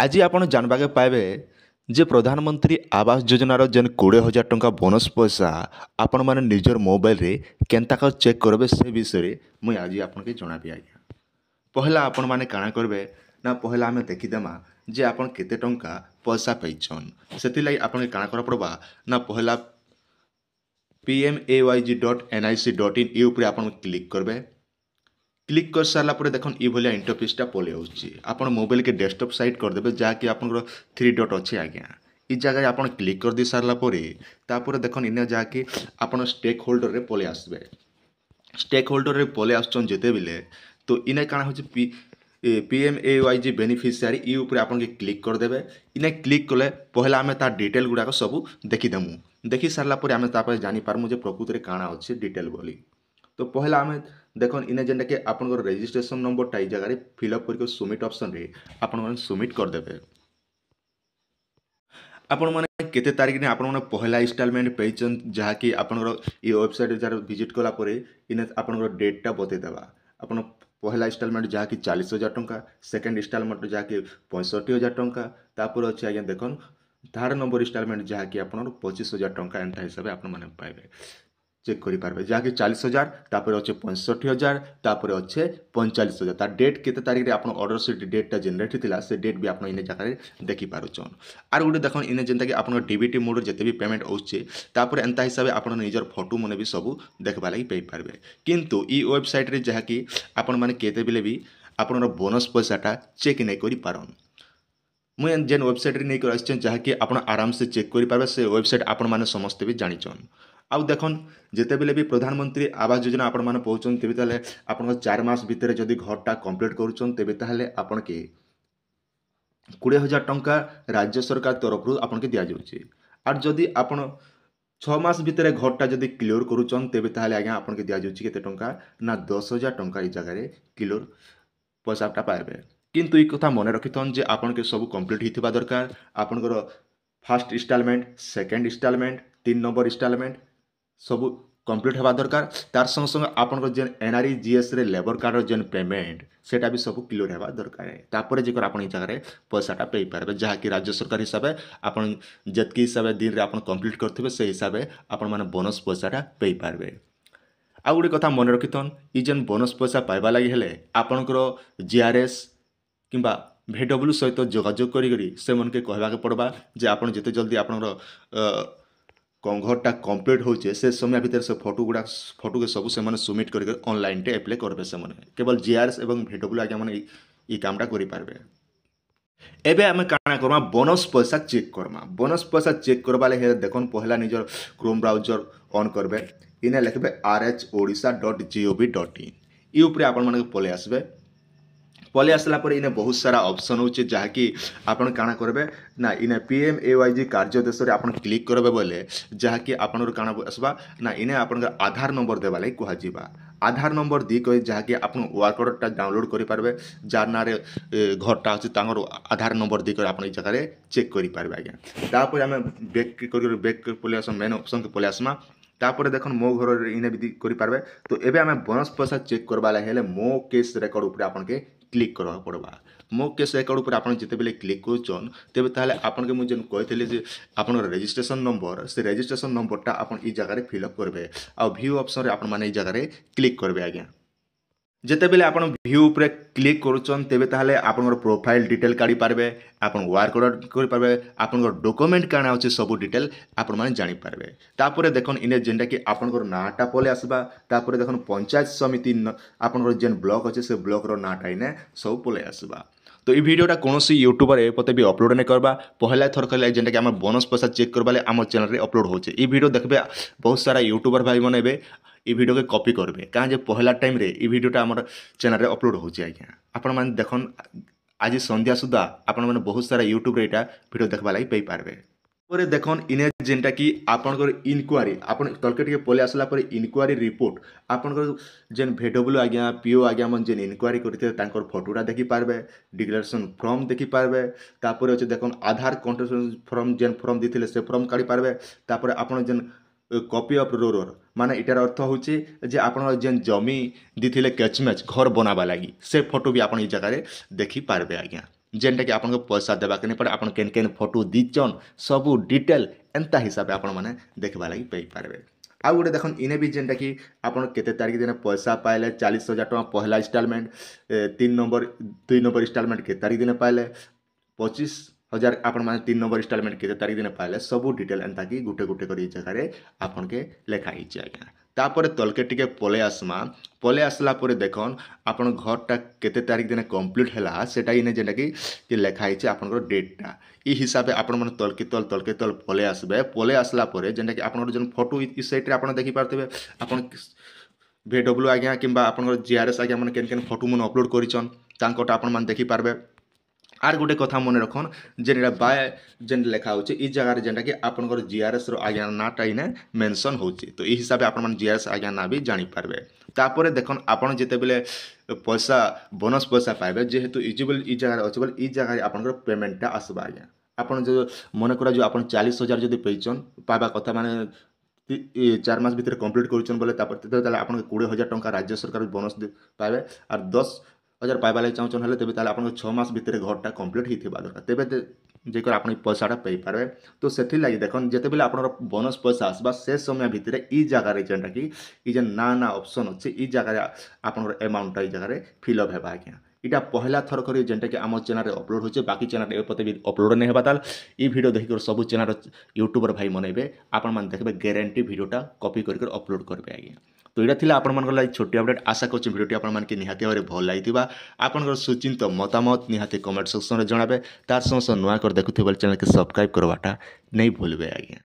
आज आपण जानवाके पाइबे जे प्रधानमंत्री आवास योजनार जेन 20,000 टंका बोनस पैसा आपण मैंने निजर मोबाइल रे केन्ता कर चेक करबे से विषय मुई आज आपन के जणाबी आज्ञा। पहला आपण माने काଣା करबे ना पहला आमे देखिदेमा जे आपण केते टंका पैसा पैछन सेति लाई आपण के काଣା कर पड़बा ना पहला pmayg.nic.in ये ऊपर आपण क्लिक करबे। क्लिक कर सारा पर देखो ये भाया इंटरफेसटा पलि आउँ मोबाइल के डेस्कटॉप साइट करदे जहाँकि आप 3 डॉट अच्छे आज्ञा इ जगह आप क्लिक कर दी सारापर देखो इन जहाँकि आप स्टेक होल्डर रे पलि आसबे। स्टेक होल्डर रे पलि आसुन जिते बिले तो इने काଣା हो PMAYG बेनिफिशियरी ये ऊपर आपन के क्लिक करदेवे। इने क्लिक कले पहला आम तार डिटेल गुड़ाक सब देखीदेमु। देखी सारापर आम जानीपारमु जे प्रकृत में काଣା अच्छे डिटेल बोली। तो पहला आम देख इने जेनटा कि आप रजिस्ट्रेशन नंबरटा ये जगह फिलअप करके सबमिट ऑप्शन रे आपण सबमिट करदेवे। आपण मैंने केते तारीख ने आपण मैंने पहला इंस्टॉलमेंट पेचन जहाँकि आपण ये वेबसाइट जार विजिट कलापर इन आपण डेटा बतईदेवा। आप पहला इंस्टॉलमेंट जहाँकि 40,000 टंका, सेकेंड इंस्टॉलमेंट जहाँकि 65,000 टंका, तापर अच्छे आज्ञा देखन थर्ड नंबर इंस्टॉलमेंट जहाँकि आप 25,000 टंका एंता हिसाब से आपने पाइबे चेक करेंगे जहाँकि 40,000 तापर अच्छे 65,000 तापर अच्छे 45,000 तार डेट केते तारीख रे आपन ऑर्डर से डेटा जनरेट थिला से डेट भी आपन इने जगह देखि पारुछन। आर गुटे देखन इने जेंता कि आपन डीबीटी मोड जते भी पेमेंट होउछे तापर एंता हिसाब से आपन निजर फोटो मने भी सब देखबा लागि पई पारबे। किंतु ई वेबसाइट रे जहाँकि आपन माने केते बिले भी आपन बोनस पैसाटा चेक नै करि पारन। मुझे जेन वेबसाइट रे नै कर आछन जहाँकि आपन आराम से चेक करि पारबे से वेबसाइट आपन माने समस्त भी जानिछन। आउ देखन जिते बेले भी प्रधानमंत्री आवास योजना आपण मैंने पहुँचन तेबे ताले आपण 4 मास भितर जदि घरटा कंप्लीट करुछन तेबे ताले आपण के 20,000 टंका राज्य सरकार तरफ आपण के दिया जाउची। आर जदि आपण 6 मास भितर घरटा जदि क्लियर करुछन तेबे ताले आज्ञा आपण के दिया जाउची केते टंका ना 10,000 टंका ई जगह रे क्लियर पैसाटा पाइबे। किंतु ई कथा मने रखिथन जे आपण के सब कंप्लीट हिथिबा दरकार। आपनकर फर्स्ट इंस्टॉलमेंट, सेकंड इंस्टॉलमेंट, 3 नंबर इंस्टॉलमेंट सब कंप्लीट होगा दरकार। तार संग संग आपन जेन NREGS रे लेबर कार्ड जेन पेमेंट सेटा भी सब क्लियर होगा दरकार। तापर जेकर आपन जगह पैसाटा पे पारबे जहाँकि राज्य सरकार हिसाब से आपन जतकी हिसाब दिन रे आपन कंप्लीट करथिबे से हिसाब से आपन माने बोनस पैसाटा पे पारबे। आ गुटे कथा मन रखिथन ई जेन बोनस पैसा पाइबा लागि हेले आपनकर GRS किंबा VW सहित जोगाजोग करी से मन के कहबा के पड़बा जे आपन जते जल्दी आपनकर घरटा कंप्लीट होचे से समय भितर से फोटो के सब से सबमिट करके ऑनलाइन टे अप्लाई करबे। से केवल GRS एवं VW आज्ञा माने ई कामटा करि पारबे। एबे आमे काना करमा बोनस पैसा चेक करमा। बोनस पैसा चेक करबा ले देखन पहला निजर क्रोम ब्राउजर ऑन करबे। इने लिखबे rhodisha.gov.in ई ऊपर आपन माने पले आसबे। पलि आसला पर इने बहुत सारा ऑप्शन होचे जहाँकि आपन काना करबे ना इने PMAYG कार्य देश रे आपन क्लिक करबे बोले जहाँकि आपन काना आसबा ना इने आपन आधार नंबर देबा लागि कहा जिबा। आधार नंबर दी कहि जहाँकि आपन वर्क ऑर्डरटा डाउनलोड करि पारबे जार ना रे घरटा अछि तांगर आधार नंबर दी कर आपन ई जगह रे चेक करि पारबे आज्ञा। तापर हमें बैक पलि आसम मेन ऑप्शन के पलि आसमा। तापर देखन मो घर इने भी करि पारबे। तो एबे हमें बोनस पैसा चेक करबा हेले मो केस रिकॉर्ड ऊपर आपन के क्लिक करवा पड़वा। मो केस रिकॉर्ड ऊपर आपन जिते बेले क्लिक करूचन तेबे ताले आपन के मु जेन कहथिले जे आपन रजिस्ट्रेशन नंबर से रजिस्ट्रेशन नंबरटा आपन ई जगह रे फिल अप करबे आ व्यू ऑप्शन रे आपन माने ई जगह रे क्लिक करबे आज्ञा। जेते बेले आपन व्यू ऊपर क्लिक करूचन तेबे ताले आपन प्रोफाइल डिटेल काढी पारबे, आपन वर्क ऑर्डर करि पारबे, आपन डॉक्यूमेंट काना होचे सब डिटेल आपन माने जानि पारबे। तापर देखन इने जेंडा कि आपन नाटा पले आसबा। तापर देखन पंचायत समिति आपन जेन ब्लॉक अच्छे से ब्लॉक रो नाटा इने सब पले आसबा। तो ई वीडियोटा कोनोसी यूट्यूबर ए पते भी अपलोड नै करबा। पहला थर कहले जेंडा कि हम बोनस पैसा चेक करबाले आम चैनल रे अपलोड होचे। ई वीडियो देखबे बहुत सारा यूट्यूबर भाई मन एबे ई वीडियो के कॉपी करबे काहे जे पहला टाइम रे ई वीडियोटा हमर चैनल रे अपलोड होचे आज्ञा। आपन माने देखन आज संध्या सुधा आपन माने बहुत सारा यूट्यूब रे एटा वीडियो देखबा लागि पई पारबे। पर देखन इने जेंटा कि आपनकर इनक्वारी आपन तलके टिके पले आसला पर इनक्वारी रिपोर्ट आपनकर जेन VW आज्ञा PO आज्ञा मन जेन इनक्वारी करते तांकर फोटोटा देखि पारबे, डिक्लेरेशन फॉर्म देखि पारबे। तापर अछि देखन आधार कंट्रीब्यूशन फॉर्म जेन फॉर्म दिथिले से फॉर्म काढी पारबे। तापर आपन जेन कॉपी ऑफ रोलर माने इटार अर्थ होची जे आपन जेन जमी दिथिले कैच मैच घर बनाबा लागि से फोटो भी आपन ई जगह रे देखि पारबे आज्ञा। जेनटा कि आपन पैसा देबाके नहीं पड़े आपन केन केन फोटो दीचन सबू डिटेल एंता हिसाब आपण मैंने देखवा लगी पाइपारे। आउ गोटे देखन इने भी जेनटा कि आपन केते तारीख दिन पैसा पाइले 40,000 टଙ୍କା पहला इन्स्टॉलमेंट 2 नंबर इन्स्टॉलमेंट के तारीख दिन पाइले 25,000 आपण मैंने 3 नंबर इन्स्टॉलमेंट के तारीख दिन पाइले सबू डिटेल एंता कि गुटे गुटे कर जगह आपन के लेखा ही आज्ञा। तापर तलके टिके पले आसमा पले आसला परे देखन आपन घरटा केते तारीख दिन कंप्लीट हैला सेटा इने जेनटा कि लेखा ही आपन डेटटा ई हिसाब से आपण मन तलके तल पले आसबे पले आसला परे जेनटा कि आपन जन फोटो ई साइट रे आपण देखि पारथबे आपन VW आज्ञा किंबा आपन GRS आज्ञा मन केन केन फोटो मन अपलोड करिचन तांकोटा आपण मन देखि पारबे। आर गोटे कथा मन रखन जेनटा बाय जेन लेखा होचे ई जगह रे जेनटा कि आपनकर GRS रो आज्ञा नाटा इने मेंशन होचे तो ई हिसाब से आपण मन GRS आज्ञा ना भी जानि पारबे। तापरे देखन आपण जेते बेले पैसा बोनस पैसा पाइबे जेहेतु इजिबल ई जगह अछि बोल ई जगह आपनकर पेमेंटटा आसबा आज्ञा। आपण जो मन करा जो आपण 40,000 जदि पैचन पाबा कथा माने 4 मास भितर कंप्लीट करूछन बोले तापर आपन 20,000 टଙ୍କା राज्य सरकार बोनस पाइबे और 10,000 पाइबा लगे चाहून हेले तेबे ताले आपन 6 मास भितर घरटा कंप्लीट हिथिबा दरकार तेबे जेकर आपन पैसाटा पाई पारबे। तो सेथि लागि देखन जेते बेले आपन बोनस पैसा आसबा से समय भितर ई जगह रे जेनटा कि ई जे ना ऑप्शन अछि ई जगह रे आपन अमाउंट ई जगह रे फिलअप हेबा आज्ञा। इटा पहला थर करी जेनटा कि आम चैनल रे अपलोड होचे बाकी चैनल ए पते भी अपलोड नहीं हेबा ताल ई वीडियो देखि कर सब चैनल यूट्यूबर भाई मनइबे आपन मान देखबे गारंटी वीडियोटा कॉपी कर अपलोड करबे आज्ञा। तो यहाँ थिला आपण मन लाइक छोटी अपडेट आशा कर वीडियो आपण मन के निहाती भाव भल लगी आपन सुचिंत मतामत निहाती कमेंट सेक्शन में जनाबे तार संग नुआ कर देखुथिबे चैनल के सब्सक्राइब करवाटा नहीं भूलबे आज्ञा।